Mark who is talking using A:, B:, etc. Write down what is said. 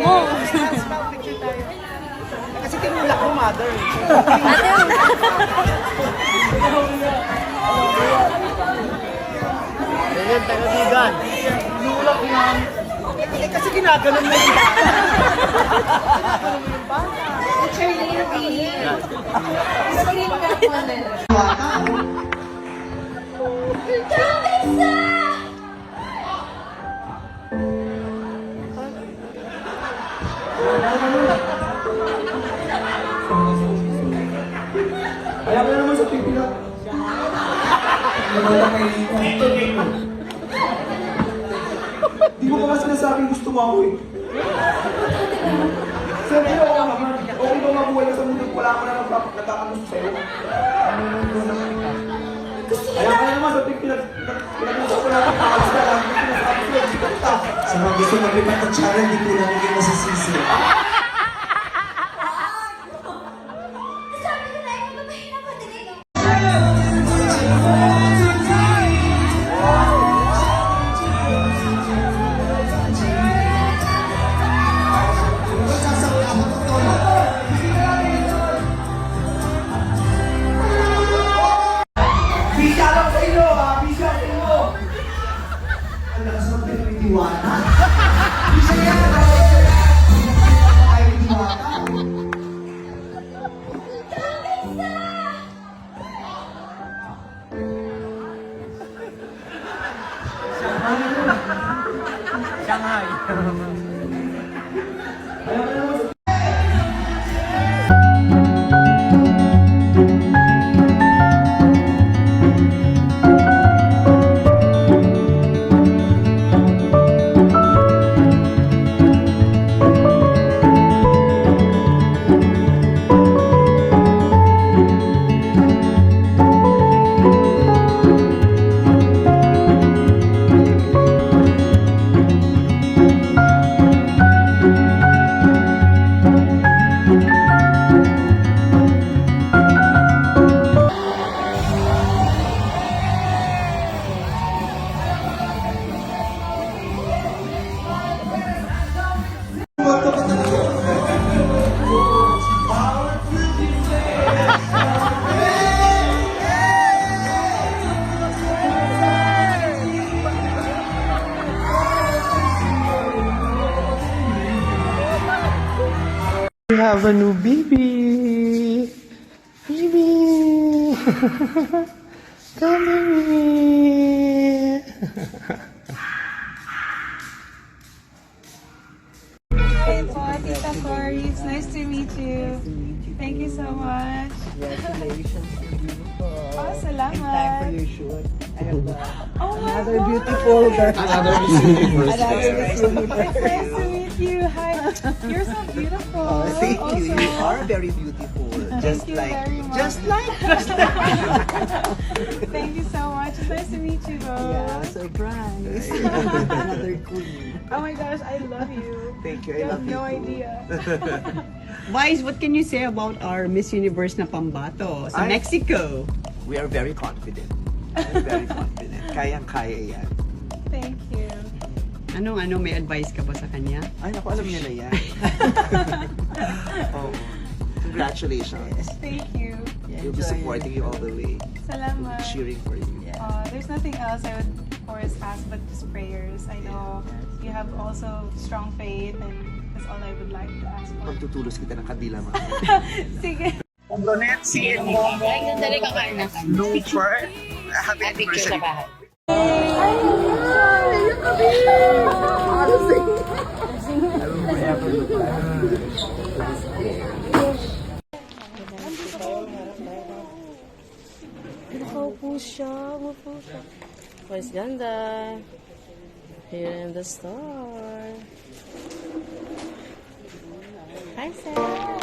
A: mo.
B: Picture tayo. Kasi tinulak mo, mother.
C: Ayan, taga-bigan.
B: Tinulak yan. Eh, kasi ginaganon mo yung bata.
D: Kaya ka naman sa pipila. Di mo pa nga sinasabing gusto mo ako eh. Siyempre ako naman. Okay ba mabuhay ka sa mundo? Wala ka na nagkakamusto sa'yo. Kaya ka naman sa pipila. Pinag-usap ko natin. Pakalas ka lang. Sa mga gusto maglipat ng channel, di ko lang hindi masisisi. Bisa lang sa inyo, ha? Bisa sa inyo! Ang lakas ng pinitiwala. Bisa yan! Ay, pinitiwala.
C: Shanghai.
D: Kaya ka naman sa
B: We have a new baby. Baby. Come baby.
E: Hey po, Tita Cory. It's nice to meet you. Thank you so much.
B: Congratulations, you're beautiful.
E: Oh, salamat.
B: In time for your shoot. I have
E: Oh my
B: another
E: God.
B: beautiful girl. Another Miss Universe. Another Miss
E: It's
B: Universe.
E: nice to meet you. Hi. You're so beautiful.
B: Thank you.
E: Also.
B: You are very beautiful.
E: Thank you very much.
B: Just like.
E: Thank you so much. It's nice to meet you, though.
B: Yeah, surprise. Another queen.
E: Oh my gosh, I love you.
B: Thank you. I
E: You have
B: love you
E: no
B: too.
E: idea.
A: Vice, what can you say about our Miss Universe na pambato sa Mexico?
B: We are very confident. I'm very confident. Kayang-kaya yan.
E: Thank you.
A: Ano, may advice ka ba sa kanya?
B: Ay, naku, alam niya na yan. Oh, congratulations.
E: Thank you.
B: We'll be supporting you all the way.
E: Salamat.
B: Cheering for you.
E: There's nothing else I would, of course, ask but just prayers. I know you have also strong faith, and that's all I would like to ask for.
B: Pagtutulos kita ng kabila, mga.
E: Sige.
B: Bonnet, si Luper. Happy anniversary.
F: Maupo siya. Mas ganda. Here in the store. Hi, sir.